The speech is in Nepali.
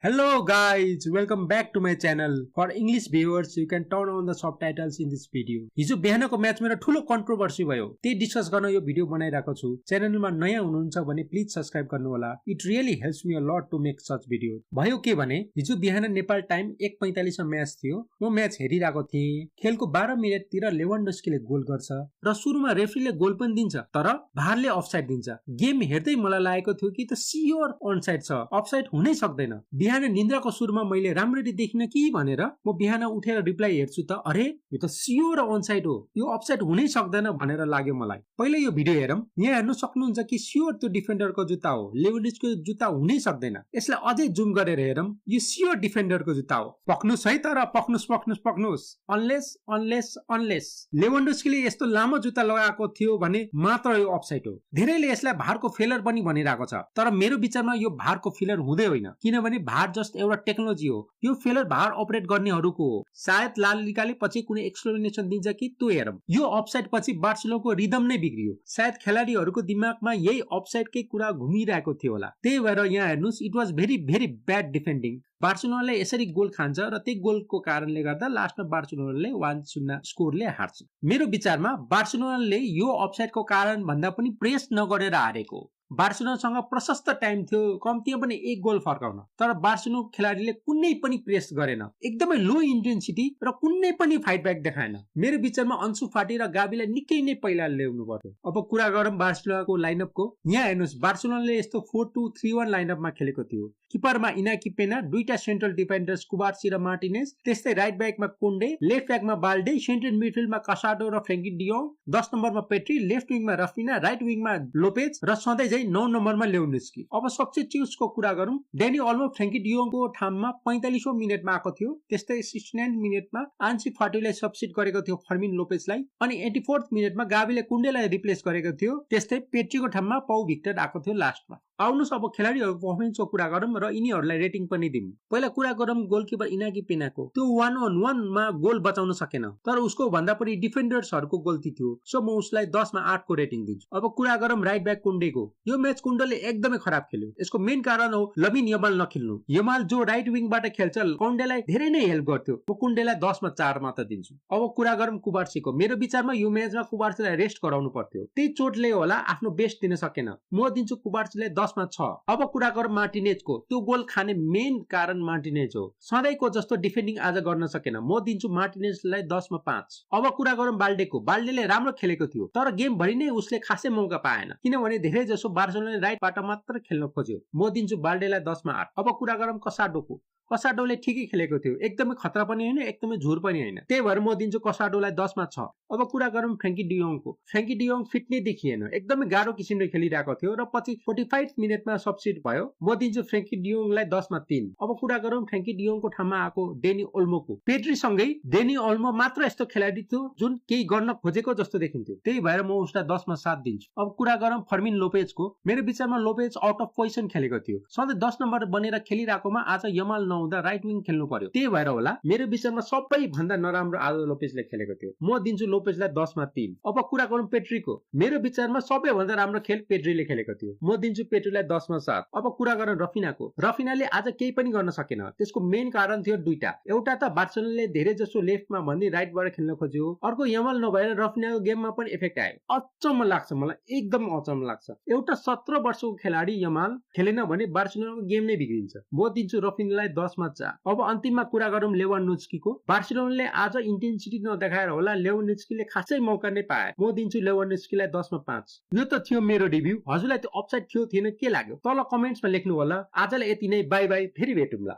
Hello guys, welcome back to my channel. For English viewers, you can turn on the subtitles in this video. हिजो बिहानको म्याच मेरो ठूलो कन्ट्रोभर्सी भयो। त्यही डिस्कस गर्न यो भिडियो बनाइराको छु। च्यानलमा नयाँ हुनुहुन्छ भने प्लिज सब्स्क्राइब गर्नु होला। It really helps me a lot to make such videos. भयो के भने हिजो बिहान नेपाल टाइम 1:45 मा म्याच थियो। म म्याच हेरिराको थिए। खेलको 12 मिनेटतिर लेवान्डोस्कीले गोल गर्छ र सुरुमा रेफ्रीले गोल पनि दिन्छ, तर भारले अफसाइड दिन्छ। गेम हेर्दै मलाई लागेको थियो कि त सियोर अनसाइड छ, अफसाइड हुनै सक्दैन। बिहान निन्द्राको सुरुमा मैले राम्ररी देखिन कि भनेर म बिहान उठेर रिप्लाई हेर्छु त अरे यो त सियोर अनसाइड हो, यो अफसाइड हुनै सक्दैन भनेर लाग्यो मलाई। पहिले यो भिडियो हेरौँ। यहाँ हेर्नु सक्नुहुन्छ कि सियोर त्यो डिफेन्डरको जुत्ता हो, लेवान्डोस्कीको जुत्ता हुनै सक्दैन। यसलाई अझै जुम गरेर हेरौँ, यो सियोर डिफेन्डरको जुत्ता हो। पक्नुस् है, तर पक्नुस् अनलेस लेवान्डोस्कीले यस्तो लामो जुत्ता लगाएको थियो भने मात्र यो अफसाइड हो। धेरैले यसलाई भारको फेलर पनि भनिरहेको छ, तर मेरो विचारमा यो भारको फेलर हुँदै होइन, किनभने भार जस्ट एउटा टेक्नोलोजी हो। यो फेलर भार अपरेट गर्नेहरूको हो। सायद ला लिगाले पछि कुनै एक्सप्लेनेसन दिन्छ कि त्यो हेरौँ। यो अफसाइड पछि बार्सिलोनाको रिदम नै बिग्रियो। सायद खेलाडीहरूको दिमागमा यही अफसाइडकै कुरा घुमिरहेको थियो होला। त्यही भएर यहाँ हेर्नुस्, it was very bad defending. बार्सिलोनाले यसरी गोल खान्छ र त्यही गोलको कारणले गर्दा लास्टमा बार्सिलोनाले 1-0 स्कोरले हार्छ। मेरो विचारमा बार्सिलोनाले यो अफसाइडको कारण भन्दा पनि प्रेस नगरेर हारेको। बार्सिलोनासँग प्रशस्त टाइम थियो, कम्तीमा पनि एक गोल फर्काउन, तर बार्सिलोना खेलाडीले कुनै पनि प्रेस गरेन। एकदमै लो इन्टेन्सिटी र कुनै पनि फाइट ब्याक देखाएन। मेरो विचारमा अन्सु फाटी र गाबीलाई निकै नै पहिला ल्याउनु पर्यो। अब कुरा गरौँ बार्सिलोनाको लाइनअपको। यहाँ हेर्नुस्, बार्सिलोनाले यस्तो 4-2-3-1 लाइनअपमा खेलेको थियो। किपरमा इनाकी पेना, दुईटा सेन्ट्रल डिफेन्डर्स कुबार्सी र मार्टिनेज, त्यस्तै राइट ब्याकमा कुन्डे, लेफ्ट ब्याकमा बाल्डे, सेन्ट्रल मिडफिल्डमा कासाडो र फ्रेङ्की डियोङ, 10 नम्बरमा पेट्री, लेफ्ट विङमा रफिना, राइट विङमा लोपेज र सधैँ 9 नम्बरमा लेवान्डोस्की। अब सब्स्टिट्युट्सको कुरा गरौँ। डेनी ओल्मो फ्रेङ्की डियोङको ठाउँमा 45औं मिनेटमा आएको थियो। त्यस्तै 69 मिनेटमा आन्सी फाटीलाई सब्स्टिट्युट गरेको थियो फर्मिन लोपेजलाई, अनि 84th मिनेटमा गाबीले कुन्डेलाई रिप्लेस गरेको थियो। त्यस्तै पेट्रीको ठाउँमा पाउ भिक्टर आएको थियो लास्टमा। आउनुस् अब खेलाडीहरूको पर्फर्मेन्सको कुरा गरौँ र यिनीहरूलाई रेटिङ पनि दिउँ। पहिला कुरा गरौँ गोलकिपर इनाकी पेनाको। त्यो 1-on-1 मा गोल बचाउन सकेन, तर उसको भन्दा पनि डिफेन्डर्सहरूको गल्ती थियो, सो म उसलाई 10 मा 8 को रेटिङ दिन्छु। अब कुरा गरौँ राइट ब्याक कुन्डेको। यो मैच कुन्डेले एकदमै खराब खेल्यो। यसको मेन कारण हो लमिन यमाल नखेल्नु। यमाल जो राइट विङबाट खेल्छ, कुन्डेलाई धेरै नै हेल्प गर्थ्यो। म कुन्डेलाई 10 मा 4 मात्र दिन्छु। अब कुरा गरौँ कुबार्सीको। मेरो विचारमा यो म्याचमा कुबार्सीलाई रेस्ट गराउनु पर्थ्यो। त्यही चोटले होला आफ्नो बेस्ट दिन सकेन। म दिन्छु कुबार्सीलाई 10 मा 6। अब कुरा गरौँ मार्टिनेजको। त्यो गोल खाने मेन कारण मार्टिनेज हो। सधैँको जस्तो डिफेन्डिङ आज गर्न सकेन। म दिन्छु मार्टिनेजलाई 10 मा 5। अब कुरा गरौँ बाल्डेको। बाल्डेले राम्रो खेलेको थियो, तर गेम भरि नै उसले खासै मौका पाएन, किनभने धेरै जसो बार्सिलोनाले राइटबाट मात्र खेल्न खोज्यो। म दिन्छु बाल्डेलाई 10 मा 8। अब कुरा गरौँ कसाडोको। कसाडोले ठिकै खेलेको थियो, एकदमै खतरा पनि होइन, एकदमै झोर पनि होइन। त्यही भएर म दिन्छु कसाडोलाई 10 मा 6। अब कुरा गरौँ फ्रेङ्की डियोङको। फ्रेङ्की डियोङ फिट नै देखिएन, एकदमै गाह्रो किसिमले खेलिरहेको थियो र पछि 45 मिनेटमा सब्स्टिट्युट भयो। म दिन्छु फ्रेङ्की डियोङलाई 10 मा 3। अब कुरा गरौँ फ्रेङ्की डियोङको ठाउँमा आएको डेनी ओल्मोको। पेट्रीसँगै डेनी ओल्मो मात्र यस्तो खेलाडी थियो जुन केही गर्न खोजेको जस्तो देखिन्थ्यो, त्यही भएर म उसलाई 10 मा 7 दिन्छु। अब कुरा गरौँ फर्मिन लोपेजको। मेरो विचारमा लोपेज आउट अफ पोजिसन खेलेको थियो। सधैँ 10 नम्बर बनेर खेलिरहेकोमा आज यमाल नहुँदा राइट विङ खेल्नु पर्यो, त्यही भएर होला मेरो विचारमा सबैभन्दा नराम्रो आज लोपेजले खेलेको थियो। म दिन्छु लोपेजलाई 10 मा 3। अब कुरा गरौँ पेट्रीको। मेरो विचारमा सबैभन्दा राम्रो खेल पेट्रीले खेलेको थियो। म दिन्छु पेट्रीलाई 10 मा 7। अब कुरा गरौँ रफिनाको। रफिनाले आज केही पनि गर्न सकेन। त्यसको मेन कारण थियो दुईटा। एउटा त बार्सिलोनाले धेरै जसो लेफ्टमा भन्दै राइटबाट खेल्न खोज्यो, अर्को यमाल नभएर रफिनाको गेममा पनि इफेक्ट आयो। अचम्म लाग्छ मलाई, एकदम अचम्म लाग्छ। एउटा 17 वर्षको खेलाडी यमाल खेलेन भने बार्सिलोनाको गेम नै बिग्रिन्छ। म दिन्छु रफिनालाई 10 मा 4। अब अन्तिममा कुरा गरौँ लेवान्डोस्कीको। बार्सिलोनाले आज इन्टेन्सिटी नदेखाएर होला लेवान्डोस्कीले खासै मौका नै पाए। म दिन्छु लेवान्डोस्कीलाई 10 मा 5। यो त थियो मेरो रिभ्यू। हजुरलाई त्यो अफसाइड थियो थिएन के लाग्यो तल कमेन्ट्समा लेख्नु होला। आजलाई यति नै, बाई बाई, फेरि भेटौँला।